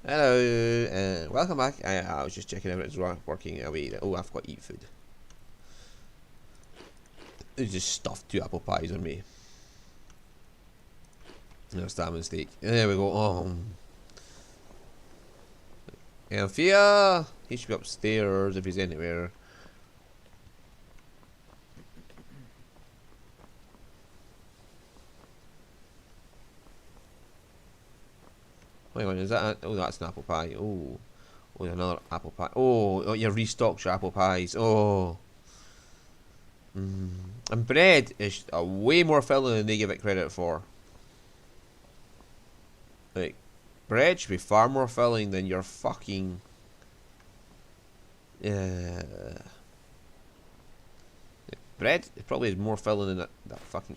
Hello, welcome back. I was just checking if it's working away. Oh, I've got to eat food. They just stuffed 2 apple pies on me. There's that mistake. There we go. Oh. Althea! He should be upstairs if he's anywhere. Hang on, is that? Oh, that's an apple pie. Oh, another apple pie. Oh, you restocked your apple pies. Oh. And bread is way more filling than they give it credit for. Like, bread should be far more filling than your fucking. Bread probably is more filling than that fucking.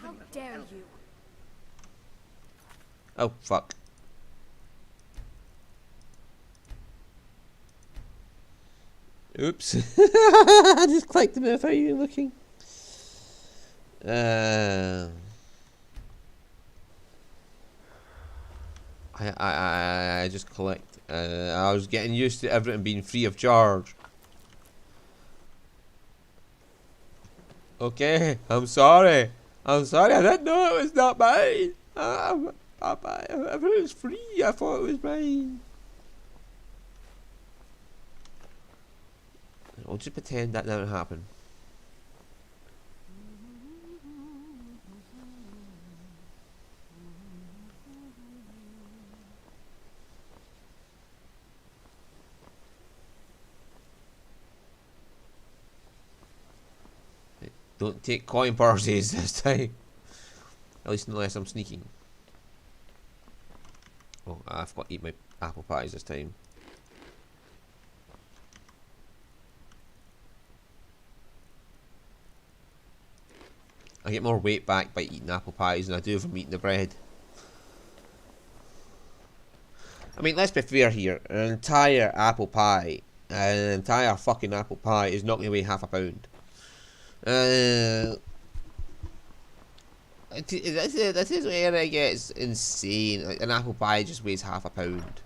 How dare you? Oh, fuck. Oops. I just clicked them without you looking. I just clicked. I was getting used to everything being free of charge. Okay, I'm sorry. I didn't know it was not mine. Everything was free. I thought it was mine. I'll just pretend that didn't happen. Don't take coin purses this time. At least unless I'm sneaking. Oh, I've got to eat my apple pies this time. I get more weight back by eating apple pies than I do from eating the bread. I mean, let's be fair here. An entire apple pie, an entire fucking apple pie is not going to weigh half a pound. This is where it gets insane. Like, an apple pie just weighs half a pound.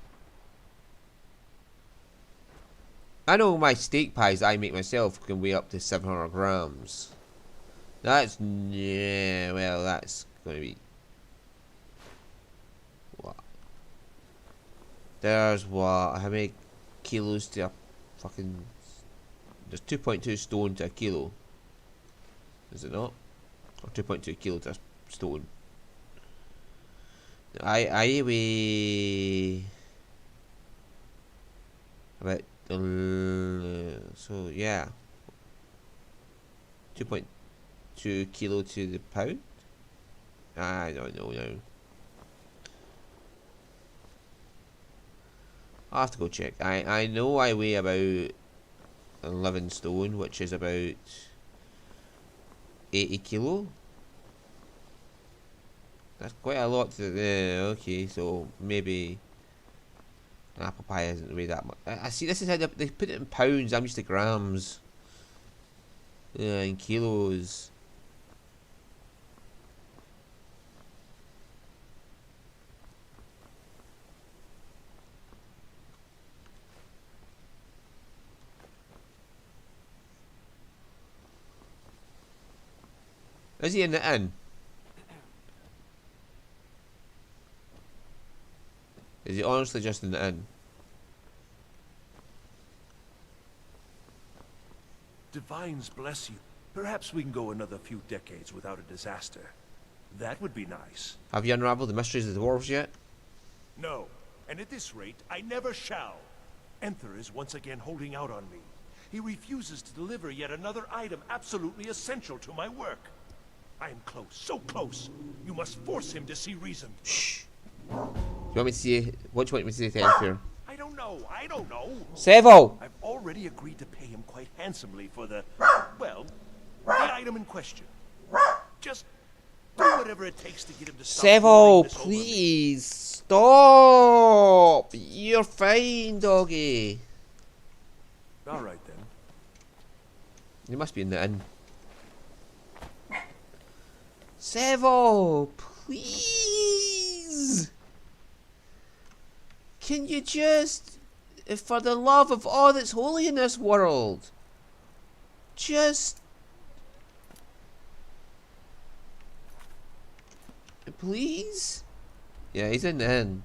I know my steak pies that I make myself can weigh up to 700 grams. That's, yeah, well, that's going to be, what? There's what? How many kilos to a fucking, there's 2.2 stone to a kilo. Is it not? Or 2.2 kilo to a stone. I weigh about, so yeah. 2.2 kilo to the pound? I don't know now. I'll have to go check. I know I weigh about 11 stone, which is about 80 kilo. That's quite a lot to okay, so maybe an apple pie isn't really that much. I see, this is how they put it in pounds. I'm used to grams. In kilos. Is he in the inn? Is he honestly just in the inn? Divines bless you. Perhaps we can go another few decades without a disaster. That would be nice. Have you unraveled the mysteries of the dwarves yet? No, and at this rate, I never shall. Enther is once again holding out on me. He refuses to deliver yet another item absolutely essential to my work. I am close, so close. You must force him to see reason. Shh. Do you want me to see? What do you want me to say to Enther? I don't know. Sevo! I've already agreed to pay him quite handsomely for the, well, the item in question. Just do whatever it takes to get him to stop. Sevo, please stop! You're fine, doggy. All right then. You must be in the inn. Sevo, please. Can you just, for the love of all that's holy in this world, just, please? Yeah, he's in the inn.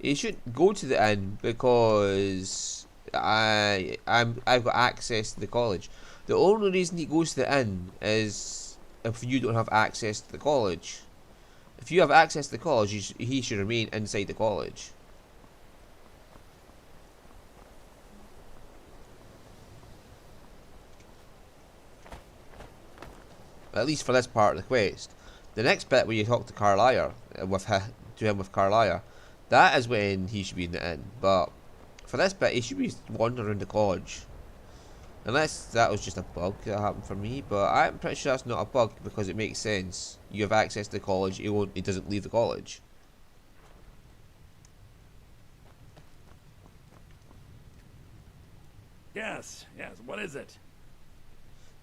He should go to the inn because I've got access to the college. The only reason he goes to the inn is if you don't have access to the college. If you have access to the college, he should remain inside the college. At least for this part of the quest. The next bit where you talk to Carlisle, with Carlisle, that is when he should be in the inn. But for this bit, he should be wandering around the college. Unless that was just a bug that happened for me, but I'm pretty sure that's not a bug because it makes sense. You have access to the college, he doesn't leave the college. Yes, what is it?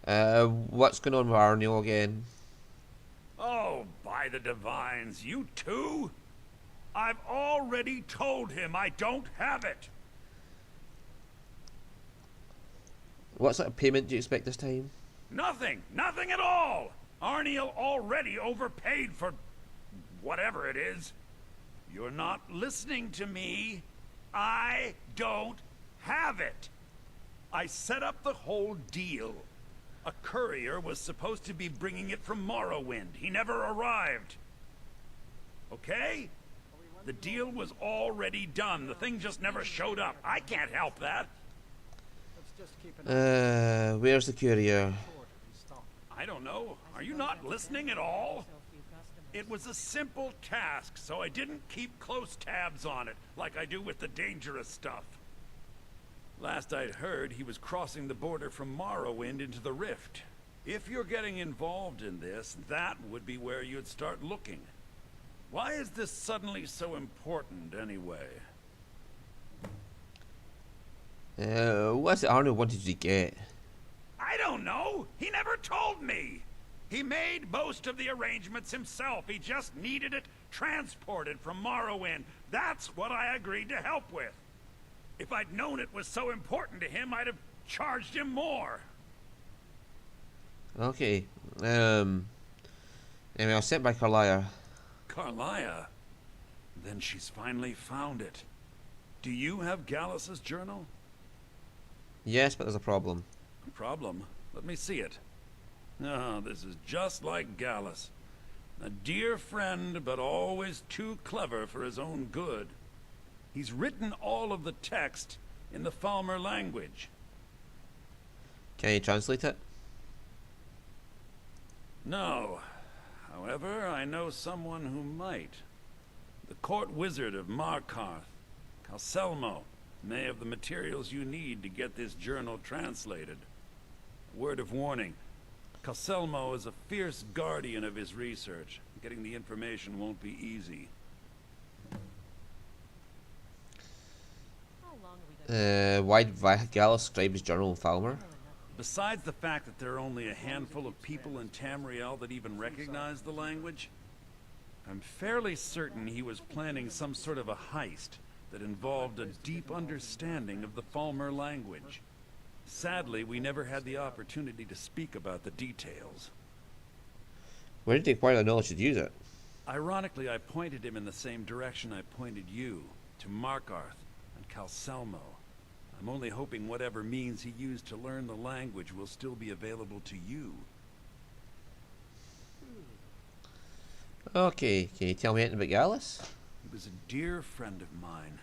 What's going on with Arnold again? Oh, by the divines, you too? I've already told him I don't have it. What sort of payment do you expect this time? Nothing at all. Arniel already overpaid for whatever it is. You're not listening to me. I don't have it. I set up the whole deal. A courier was supposed to be bringing it from Morrowind. He never arrived. Okay? The deal was already done. The thing just never showed up. I can't help that. Where's the courier? I don't know. Are you not listening at all? It was a simple task, so I didn't keep close tabs on it, like I do with the dangerous stuff. Last I'd heard, he was crossing the border from Morrowind into the Rift. If you're getting involved in this, that would be where you'd start looking. Why is this suddenly so important, anyway? What's it Arnold wanted you to get? I don't know. He never told me. He made most of the arrangements himself. He just needed it transported from Morrowind. That's what I agreed to help with. If I'd known it was so important to him, I'd have charged him more. Okay. Anyway, I'll sit by Carlisle. Carlisle? Then she's finally found it. Do you have Gallus's journal? Yes, but there's a problem. A problem? Let me see it. Oh, this is just like Gallus. A dear friend, but always too clever for his own good. He's written all of the text in the Falmer language. Can you translate it? No. However, I know someone who might. The court wizard of Markarth, Calselmo, may have the materials you need to get this journal translated. Word of warning. Calselmo is a fierce guardian of his research. Getting the information won't be easy. Why did Gallus scribe his journal in Falmer? Besides the fact that there are only a handful of people in Tamriel that even recognize the language, I'm fairly certain he was planning some sort of a heist that involved a deep understanding of the Falmer language. Sadly, we never had the opportunity to speak about the details. Where did he acquire the knowledge to use it? Ironically, I pointed him in the same direction I pointed you, to Markarth and Calselmo. I'm only hoping whatever means he used to learn the language will still be available to you. Okay, can you tell me anything about Gallus? He was a dear friend of mine,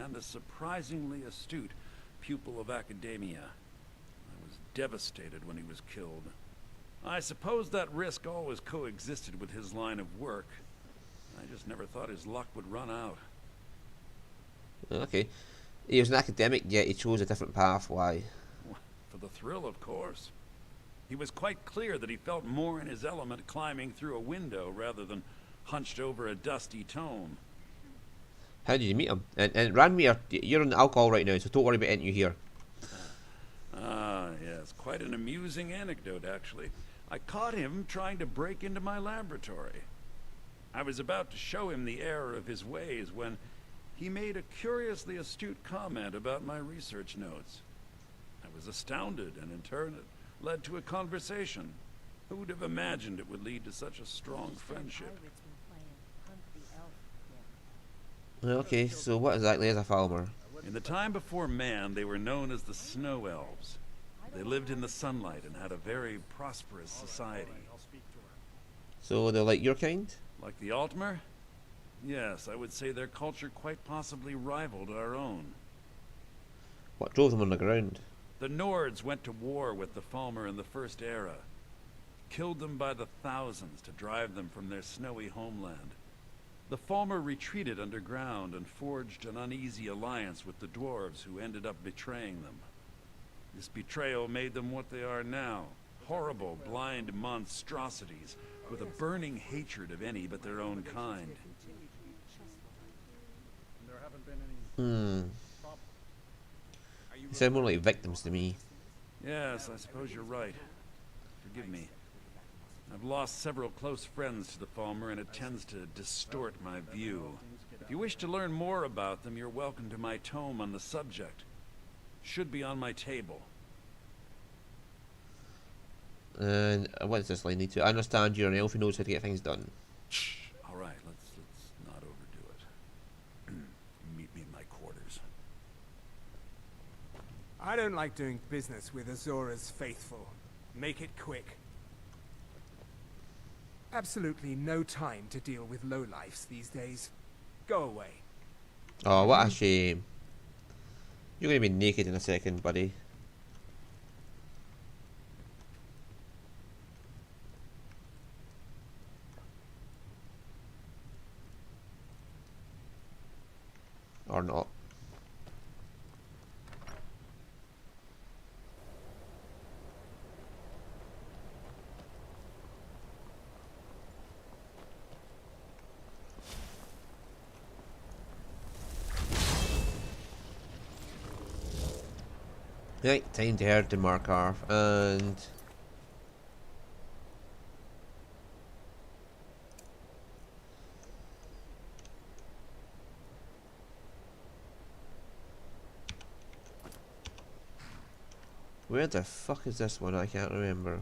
and a surprisingly astute pupil of academia. I was devastated when he was killed. I suppose that risk always coexisted with his line of work. I just never thought his luck would run out. Okay. He was an academic, yet he chose a different path. Why? For the thrill, of course. He was quite clear that he felt more in his element climbing through a window rather than hunched over a dusty tome. How did you meet him? And Ranmir, you're on alcohol right now, so don't worry about anything you hear. Ah, yes. Quite an amusing anecdote, actually. I caught him trying to break into my laboratory. I was about to show him the error of his ways when he made a curiously astute comment about my research notes. I was astounded, and in turn it led to a conversation. Who would have imagined it would lead to such a strong friendship? Okay, so what exactly is a Falmer? In the time before man, they were known as the Snow Elves. They lived in the sunlight and had a very prosperous society. So they're like your kind? Like the Altmer? Yes, I would say their culture quite possibly rivaled our own. What drove them underground? The Nords went to war with the Falmer in the First Era. Killed them by the thousands to drive them from their snowy homeland. The Falmer retreated underground and forged an uneasy alliance with the dwarves who ended up betraying them. This betrayal made them what they are now. Horrible, blind monstrosities with a burning hatred of any but their own kind. They sound more like victims to me. Yes, I suppose you're right. Forgive me. I've lost several close friends to the Falmer, and it tends to distort my view. If you wish to learn more about them, you're welcome to my tome on the subject. Should be on my table. And what does this line need to? I understand you're an elf who knows how to get things done. All right, let's not overdo it. Meet me in my quarters. I don't like doing business with Azora's faithful. Make it quick. Absolutely no time to deal with lowlifes these days. Go away. Oh, what a shame. You're gonna be naked in a second, buddy. Or not. Right, time to head to Markarth, and where the fuck is this one? I can't remember.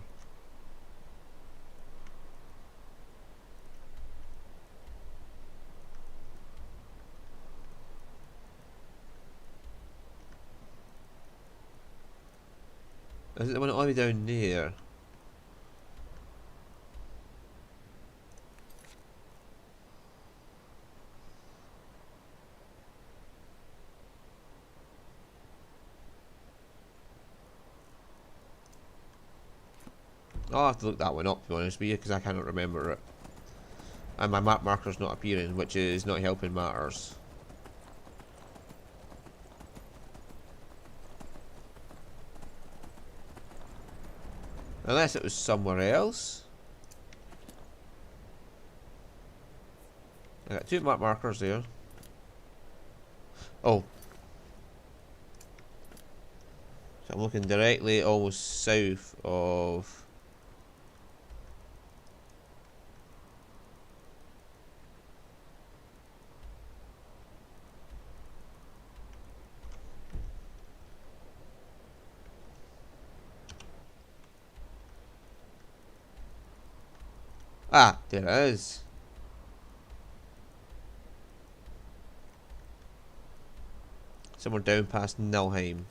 Is it the one all the way down there? I'll have to look that one up, to be honest with you, because I cannot remember it. And my map marker's not appearing, which is not helping matters. Unless it was somewhere else. I got two map markers there. Oh. So I'm looking directly almost south of... Ah, there it is. Somewhere down past Nilheim.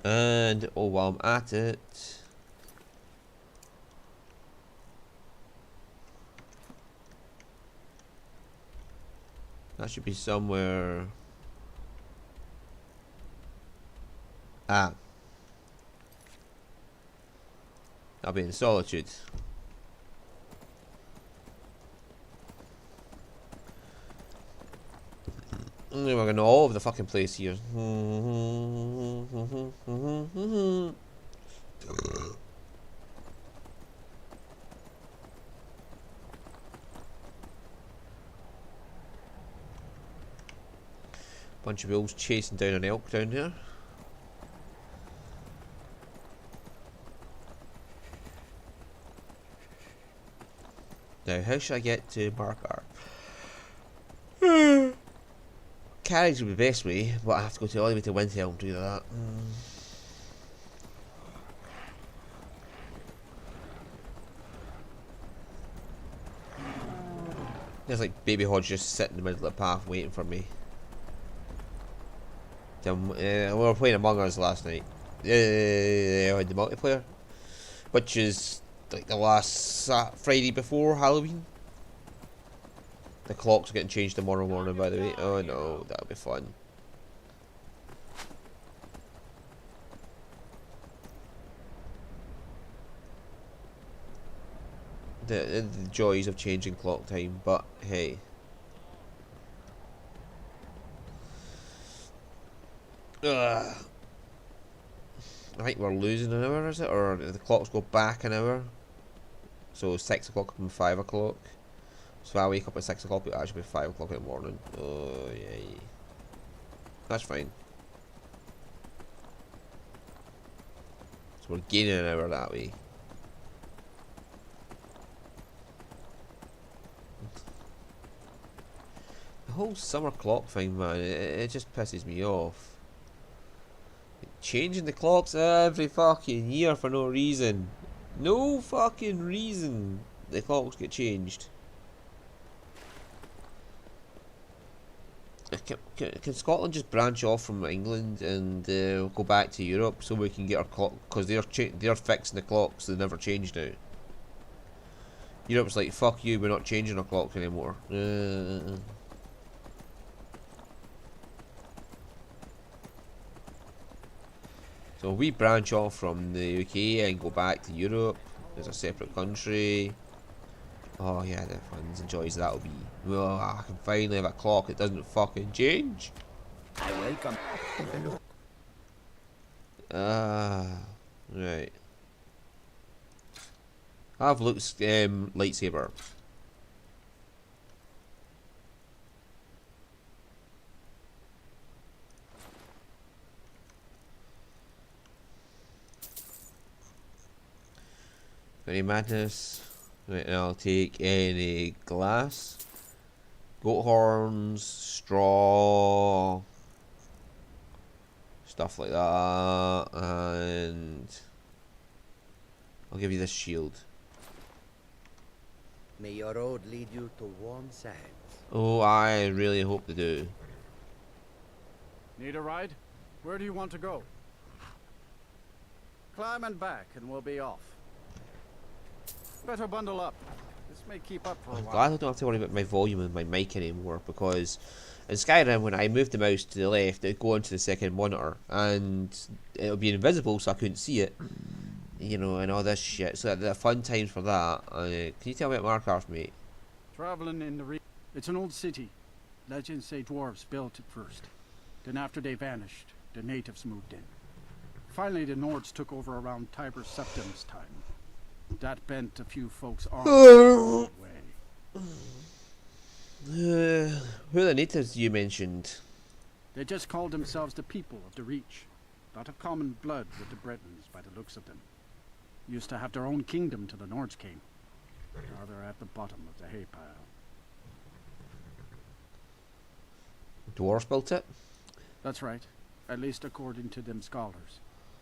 And oh, while I'm at it, that should be somewhere. Ah, I'll be in Solitude. We're going all over the fucking place here. Bunch of wolves chasing down an elk down here. Now, how should I get to Markar? Carriage would be the best way, but I have to go all the way to Windhelm to do that. There's like baby Hodge just sitting in the middle of the path waiting for me. We were playing Among Us last night. The multiplayer, which is like the last Friday before Halloween. The clocks are getting changed tomorrow morning, by the way. Oh no, that'll be fun. The joys of changing clock time, but hey. Ugh. I think we're losing an hour, is it? Or the clocks go back an hour? So 6 o'clock and 5 o'clock. So I wake up at 6 o'clock, but it actually be 5 o'clock in the morning. Oh, yeah. That's fine. So we're gaining an hour that way. The whole summer clock thing, man, it just pisses me off. Changing the clocks every fucking year for no reason. No fucking reason the clocks get changed. Can Scotland just branch off from England and go back to Europe so we can get our clock? Because they're fixing the clocks, they never change now. Europe's like, fuck you, we're not changing our clocks anymore. So we branch off from the UK and go back to Europe as a separate country. Oh yeah, the fun and joys that'll be. Well, I can finally have a clock that doesn't fucking change. I welcome. Right. I have Luke's lightsaber. Any madness? Right, and I'll take any glass, goat horns, straw, stuff like that, and I'll give you this shield. May your road lead you to warm sands. Oh, I really hope they do. Need a ride? Where do you want to go? Climb and back and we'll be off. Better bundle up. This may keep up for a I'm while. glad I don't have to worry about my volume and my mic anymore, because in Skyrim, when I moved the mouse to the left, it would go onto the second monitor and it would be invisible, so I couldn't see it, you know, and all this shit. So the fun times for that. Can you tell me about Markarth, mate? Traveling in the it's an old city. Legends say dwarves built it first. Then after they vanished, the natives moved in. Finally, the Nords took over around Tiber Septim's time. That bent a few folks' arms away. Who are the natives you mentioned? They just called themselves the people of the Reach. Not of common blood with the Bretons by the looks of them. Used to have their own kingdom till the Nords came. Now they're at the bottom of the hay pile. Dwarves built it? That's right. At least according to them scholars.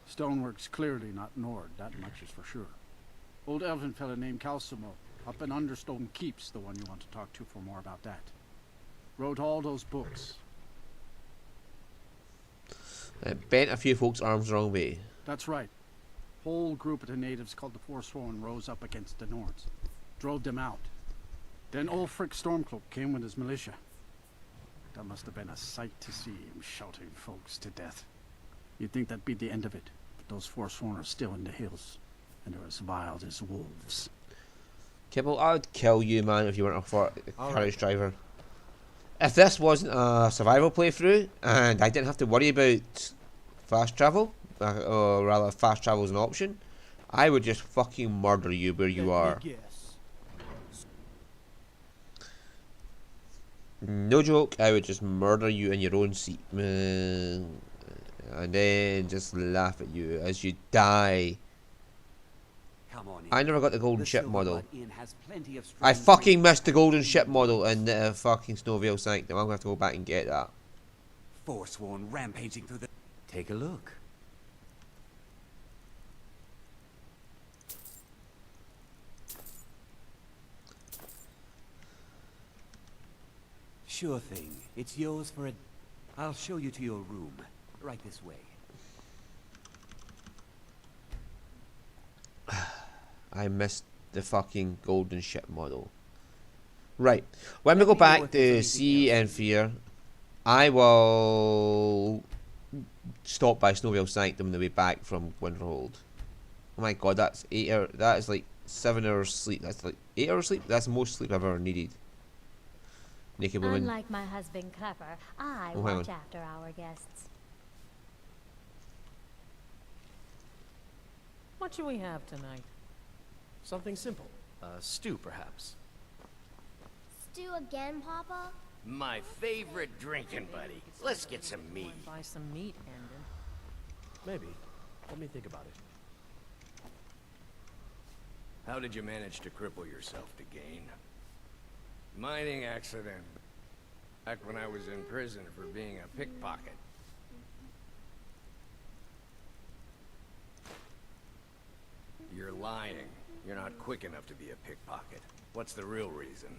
Stonework's clearly not Nord, that much is for sure. Old elven fella named Calcimo, up in Understone Keep's the one you want to talk to for more about that. Wrote all those books. It bent a few folks' arms the wrong way. That's right. Whole group of the natives called the Forsworn rose up against the Nords. Drove them out. Then old Frick Stormcloak came with his militia. That must have been a sight to see him shouting folks to death. You'd think that'd be the end of it, but those Forsworn are still in the hills. And they're as wild as wolves. Kibble, I would kill you, man, if you weren't a carriage driver. If this wasn't a survival playthrough, and I didn't have to worry about fast travel, or rather fast travel is an option, I would just fucking murder you where you are. No joke, I would just murder you in your own seat. And then just laugh at you as you die. Come on in. I never got the golden The ship Silver model. Bud Inn has plenty of I strong fucking drinks missed the and golden cheap ship model meals. in the fucking Snowvale Sanctum. I'm gonna have to go back and get that. Forsworn rampaging through the... Take a look. Sure thing. It's yours for a... I'll show you to your room. Right this way. I missed the fucking golden ship model. Right. When we go back to Sea and Fear, I will stop by Snowvale Sanctum on the way back from Winterhold. Oh my god, that's 8 hours. That is like 7 hours sleep. That's like 8 hours sleep. That's the most sleep I've ever needed. Naked woman. Unlike my husband Clever, I Oh, hang watch on. after our guests. What should we have tonight? Something simple. Stew, perhaps. Stew again, Papa? My favorite drinking buddy. Let's get some meat. Buy some meat, Endon. Maybe. Let me think about it. How did you manage to cripple yourself to gain? Mining accident. Back when I was in prison for being a pickpocket. You're lying. You're not quick enough to be a pickpocket. What's the real reason?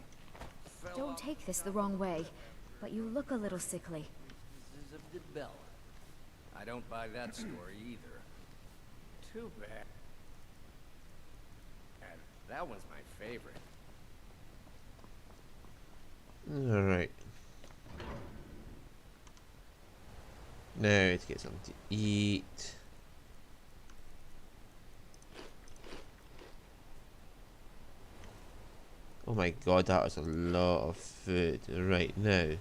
Don't take this the wrong way, but you look a little sickly. Of the bell. I don't buy that story either. Too bad. And that one's my favorite. Alright. Now let's get something to eat. Oh my god, that was a lot of food. Right now.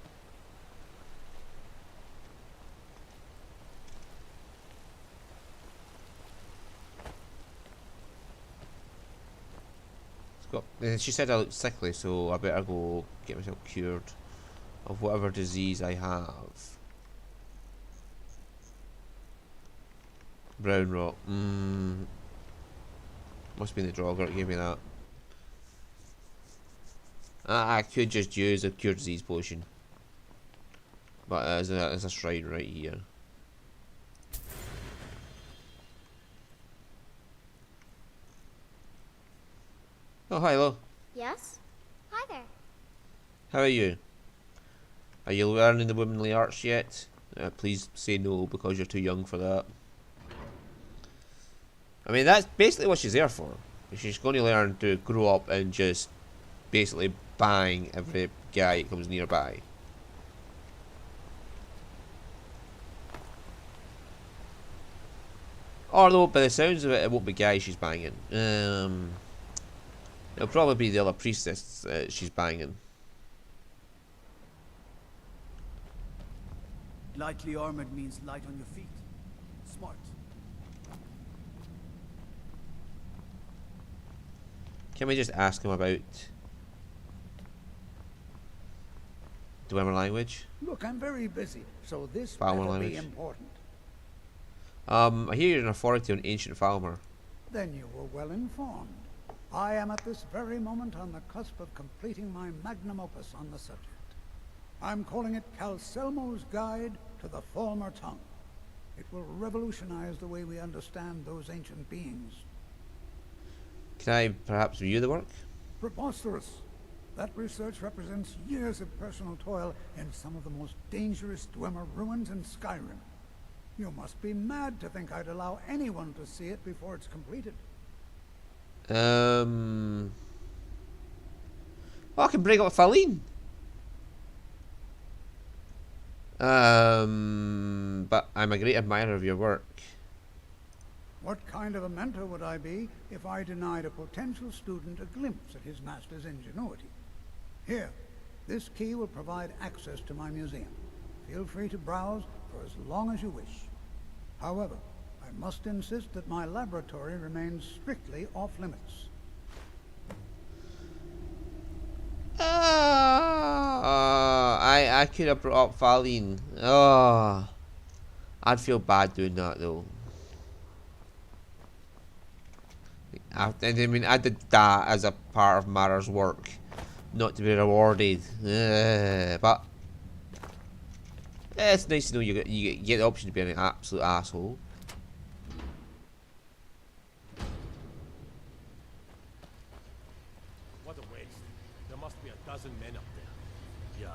She said I look sickly, so I better go get myself cured of whatever disease I have. Brown rot. Must be in the drawer that gave me that. I could just use a cure disease potion. But there's a shrine right here. Oh, hi, hello. Yes? Hi there. How are you? Are you learning the womanly arts yet? Please say no, because you're too young for that. I mean, that's basically what she's there for. She's going to learn to grow up and just basically bang every guy that comes nearby. Although, by the sounds of it, it won't be guys she's banging. It'll probably be the other priestess she's banging. Lightly armored means light on your feet. Smart. Can we just ask him about Dwemer language? Look, I'm very busy, so this Falmer better language. be important. I hear you're an authority on ancient Falmer. Then you were well informed. I am at this very moment on the cusp of completing my magnum opus on the subject. I'm calling it Calcelmo's Guide to the Falmer Tongue. It will revolutionize the way we understand those ancient beings. Can I perhaps view the work? Preposterous. That research represents years of personal toil in some of the most dangerous Dwemer ruins in Skyrim. You must be mad to think I'd allow anyone to see it before it's completed. Oh, I can bring up Faline. But I'm a great admirer of your work. What kind of a mentor would I be if I denied a potential student a glimpse at his master's ingenuity? Here, this key will provide access to my museum. Feel free to browse for as long as you wish. However, I must insist that my laboratory remains strictly off-limits. I could have brought up Faline. Oh, I'd feel bad doing that though. And I mean, I did that as a part of Mara's work, not to be rewarded. But it's nice to know you get the option to be an absolute asshole. What a waste. There must be a dozen men up there. Yeah.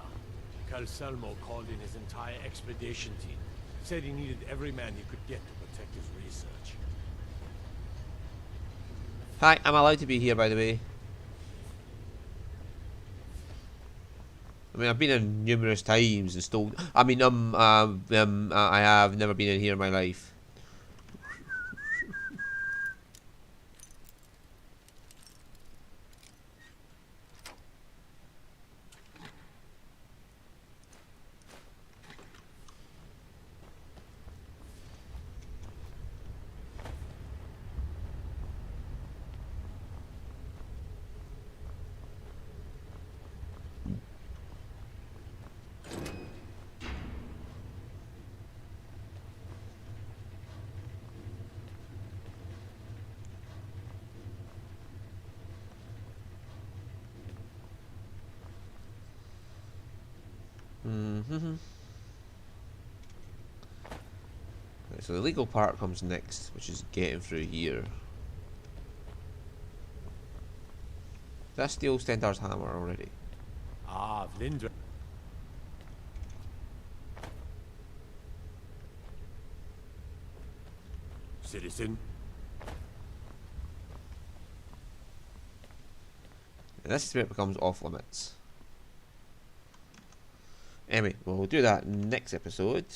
Calselmo called in his entire expedition team. Said he needed every man he could get to protect his research. Hi, I'm allowed to be here, by the way. I mean, I've been in numerous times and stole. I mean, I have never been in here in my life. Right, so the legal part comes next, which is getting through here. Did I steal Stendar's hammer already? Ah, Vlindra. Citizen. And this is where it becomes off limits. Anyway, we'll do that next episode.